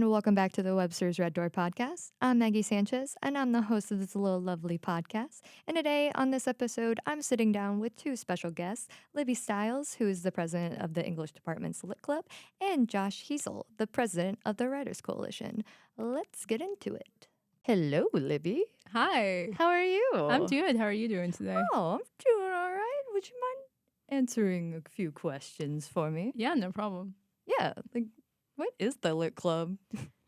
and welcome back to the Webster's Red Door podcast. I'm Maggie Sanchez, and I'm the host of this little lovely podcast. And today, on this episode, I'm sitting down with two special guests, Libby Stiles, who is the president of the English Department's Lit Club, and Josh Hezel, the president of the Writers Coalition. Let's get into it. Hello, Libby. Hi. How are you? I'm good. How are you doing today? Oh, I'm doing all right. Would you mind answering a few questions for me? Yeah, no problem. Yeah, what is the Lit Club?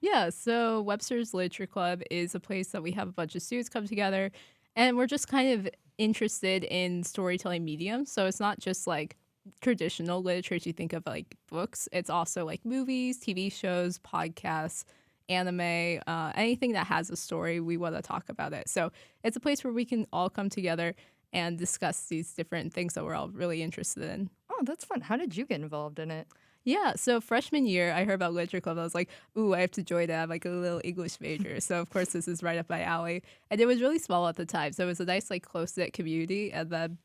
Yeah, so Webster's Literature Club is a place that we have a bunch of students come together, and we're just kind of interested in storytelling mediums. So it's not just like traditional literature as you think of like books. It's also like movies, TV shows, podcasts, anime, anything that has a story, we want to talk about it. So it's a place where we can all come together and discuss these different things that we're all really interested in. Oh, that's fun. How did you get involved in it? Yeah, so freshman year, I heard about Literature Club. I was like, ooh, I have to join it. I'm like a little English major. So, of course, this is right up my alley. And it was really small at the time. So it was a nice, like, close-knit community. And then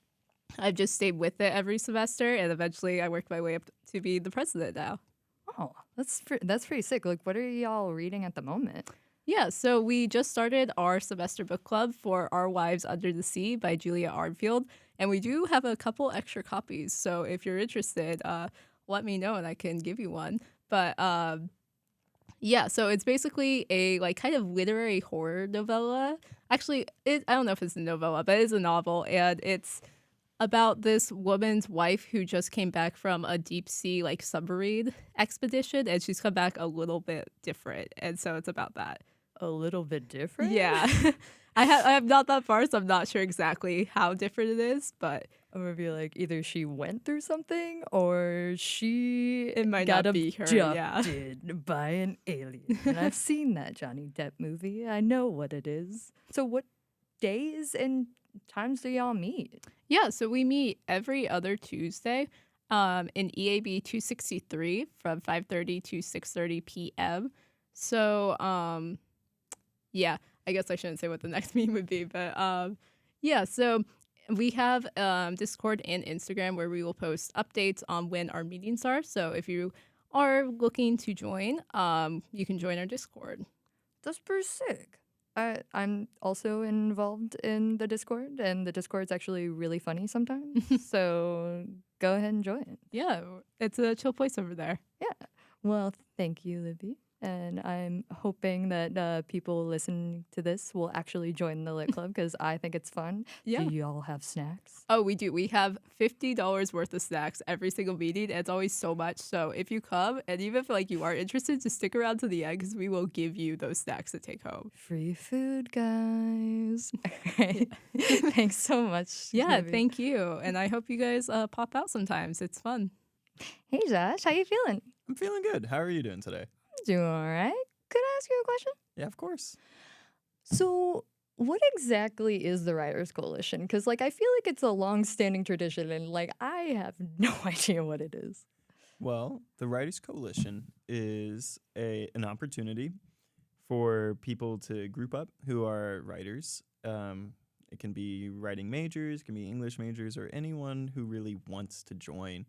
I've just stayed with it every semester. And eventually I worked my way up to be the president now. Oh, that's pretty sick. Like, what are y'all reading at the moment? Yeah, so we just started our semester book club for Our Wives Under the Sea by Julia Armfield. And we do have a couple extra copies. So if you're interested, let me know and I can give you one. But yeah, so it's basically a like kind of literary horror novella. Actually, I don't know if it's a novella, but it's a novel, and it's about this woman's wife who just came back from a deep sea like submarine expedition, and she's come back a little bit different, and so it's about that. A little bit different? Yeah, I have not that far, so I'm not sure exactly how different it is, but. I'm gonna be like, either she went through something or It might got not be her, abducted by an alien. And I've seen that Johnny Depp movie. I know what it is. So what days and times do y'all meet? Yeah, so we meet every other Tuesday in EAB 263 from 5:30 to 6:30 p.m. So, yeah, I guess I shouldn't say what the next meeting would be, but yeah, so we have Discord and Instagram where we will post updates on when our meetings are. So if you are looking to join, you can join our Discord. That's pretty sick. I'm also involved in the Discord, and the Discord's actually really funny sometimes. So go ahead and join. Yeah, it's a chill place over there. Yeah. Well, thank you, Libby. And I'm hoping that people listening to this will actually join the Lit Club because I think it's fun. Yeah. Do you all have snacks? Oh, we do. We have $50 worth of snacks every single meeting. And it's always so much. So if you come, and even if like you are interested, just stick around to the end because we will give you those snacks to take home. Free food, guys. Thanks so much. Yeah, Libby. thank you. And I hope you guys pop out sometimes. It's fun. Hey, Josh, how you feeling? I'm feeling good. How are you doing today? Doing all right. Could I ask you a question? Yeah, of course. So, what exactly is the Writers Coalition? Because, like, I feel like it's a long-standing tradition, and like, I have no idea what it is. Well, the Writers Coalition is an opportunity for people to group up who are writers. It can be writing majors, it can be English majors, or anyone who really wants to join.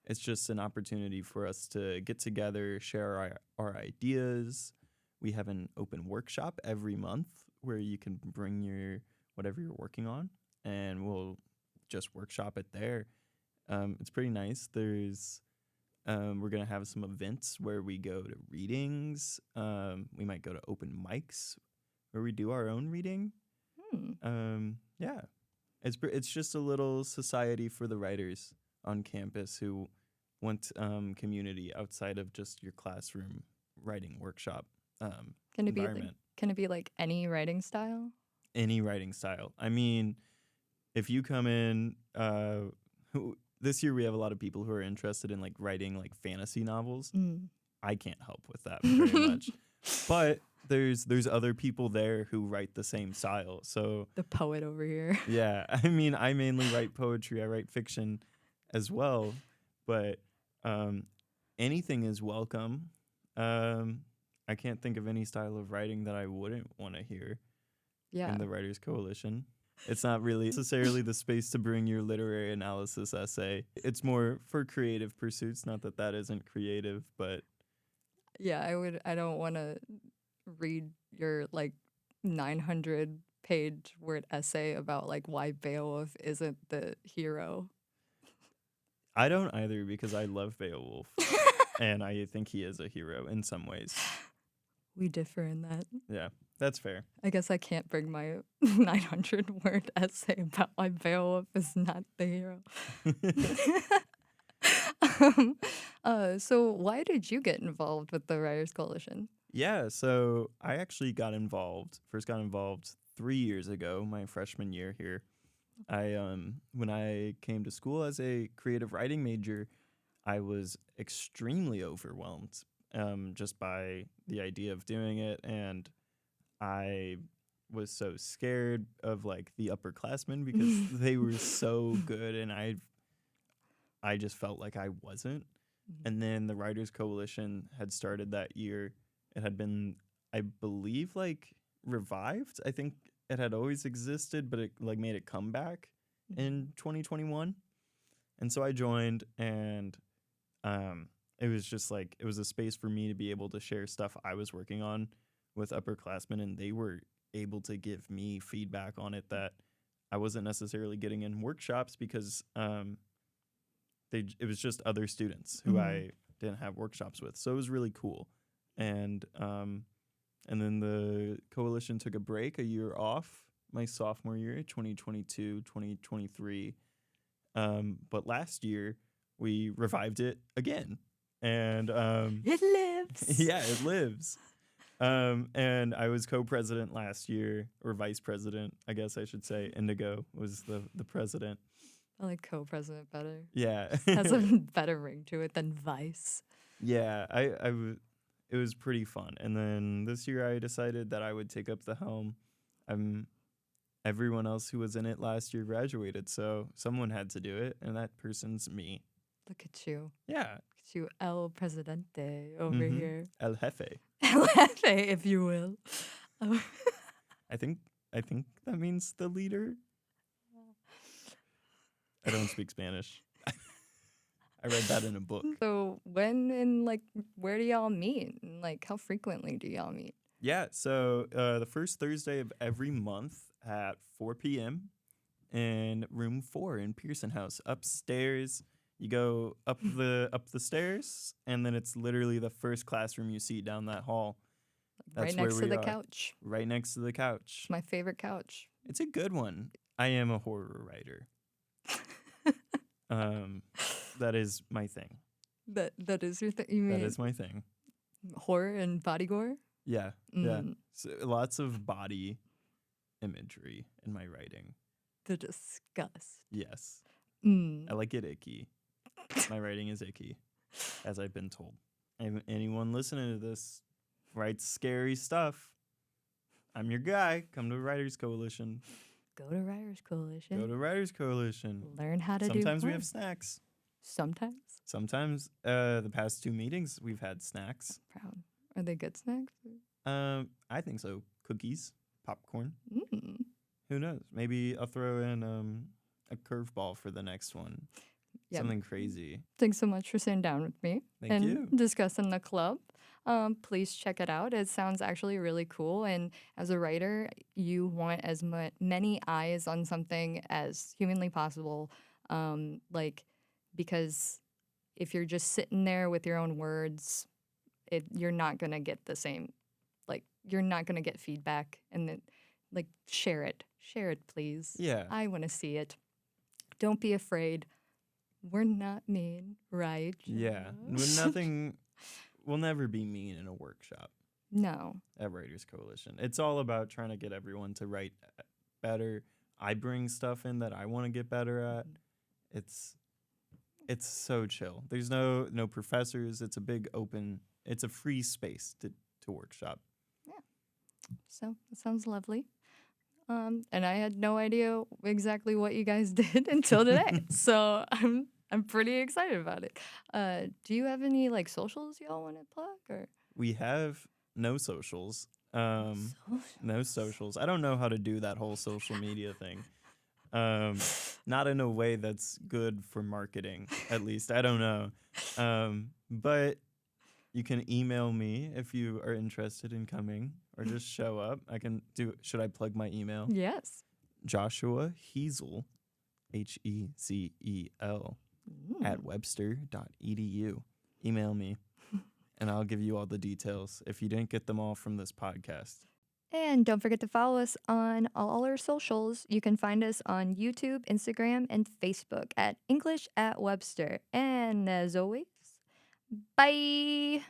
It's just an opportunity for us to get together, share our ideas. We have an open workshop every month where you can bring your whatever you're working on, and we'll just workshop it there. It's pretty nice. We're going to have some events where we go to readings. We might go to open mics where we do our own reading. Yeah. It's just a little society for the writers on campus who want community outside of just your classroom writing workshop environment. Can it be like any writing style? Any writing style. I mean, if you come in, this year we have a lot of people who are interested in like writing like fantasy novels. I can't help with that very much, but there's other people there who write the same style. So The poet over here. yeah, I mean, I mainly write poetry. I write fiction as well, but anything is welcome. I can't think of any style of writing that I wouldn't want to hear in the Writers Coalition. It's not really necessarily the space to bring your literary analysis essay. It's more for creative pursuits. Not that that isn't creative, but Yeah, I don't want to read your like 900 page word essay about like why Beowulf isn't the hero. I don't either because I love Beowulf and I think he is a hero in some ways. We differ in that. Yeah, that's fair. I guess I can't bring my 900 word essay about why Beowulf is not the hero. um, so why did you get involved with the Writers Coalition? Yeah, so I actually first got involved 3 years ago, my freshman year here. When I came to school as a creative writing major, I was extremely overwhelmed just by the idea of doing it, and I was so scared of like the upperclassmen because they were so good, and I just felt like I wasn't. And then the Writers Coalition had started that year. It had been, I believe, like revived. I think it had always existed, but it like made it come back in 2021. And so I joined, and it was just like it was a space for me to be able to share stuff I was working on with upperclassmen, and they were able to give me feedback on it that I wasn't necessarily getting in workshops because it was just other students who I didn't have workshops with. So it was really cool. And then the coalition took a break, a year off, my sophomore year, 2022, 2023. But last year we revived it again. And It lives. yeah, it lives. And I was co-president last year, or vice president, I guess I should say. Indigo was the president. I like co-president better. Yeah. Has a better ring to it than vice. Yeah, it was pretty fun. And then this year I decided that I would take up the helm. Everyone else who was in it last year graduated, so someone had to do it, and that person's me. Look at you. Yeah. Look at you, El Presidente over here. El Jefe. El Jefe, if you will. I think that means the leader. I don't speak Spanish. I read that in a book. So when and like where do y'all meet? And like how frequently do y'all meet? Yeah, so the first Thursday of every month at 4 p.m. in room 4 in Pearson House upstairs. You go up the stairs, and then it's literally the first classroom you see down that hall. That's right next where to we the are. couch. Right next to the couch. It's my favorite couch. It's a good one. I am a horror writer. That is my thing. That is your thing. You mean That is my thing. horror and body gore? Yeah, yeah. Mm. So lots of body imagery in my writing. The disgust. Yes, Mm. I like it icky. My writing is icky, as I've been told. And anyone listening to this writes scary stuff, I'm your guy. Come to Writers Coalition. Go to Writers Coalition. Go to Writers Coalition. Learn how to do Sometimes we horror. have snacks. Sometimes. Sometimes the past 2 meetings we've had snacks. Proud. Are they good snacks? I think so. Cookies, popcorn. Mm. Who knows? Maybe I'll throw in a curveball for the next one. Yeah. Something crazy. Thanks so much for sitting down with me Thank and you. discussing the club. Please check it out. It sounds actually really cool. And as a writer, you want as many eyes on something as humanly possible. Because if you're just sitting there with your own words, you're not gonna get the same. Like you're not gonna get feedback. And then, like, share it, please. Yeah. I want to see it. Don't be afraid. We're not mean, right? Yeah. Josh? We'll never be mean in a workshop No. at Writers Coalition. It's all about trying to get everyone to write better. I bring stuff in that I want to get better at. It's so chill. There's no professors. It's a big open, it's a free space to workshop. So that sounds lovely. And I had no idea exactly what you guys did until today. So I'm pretty excited about it. Do you have any like socials y'all want to plug or We have no socials. No socials. I don't know how to do that whole social media thing. Not in a way that's good for marketing, at least. I don't know. But You can email me if you are interested in coming or just show up. I can do, should I plug my email? Yes. Joshua Hezel, Hezel, at webster.edu. Email me and I'll give you all the details if you didn't get them all from this podcast. And don't forget to follow us on all our socials. You can find us on YouTube, Instagram, and Facebook at English at Webster. And as always, bye.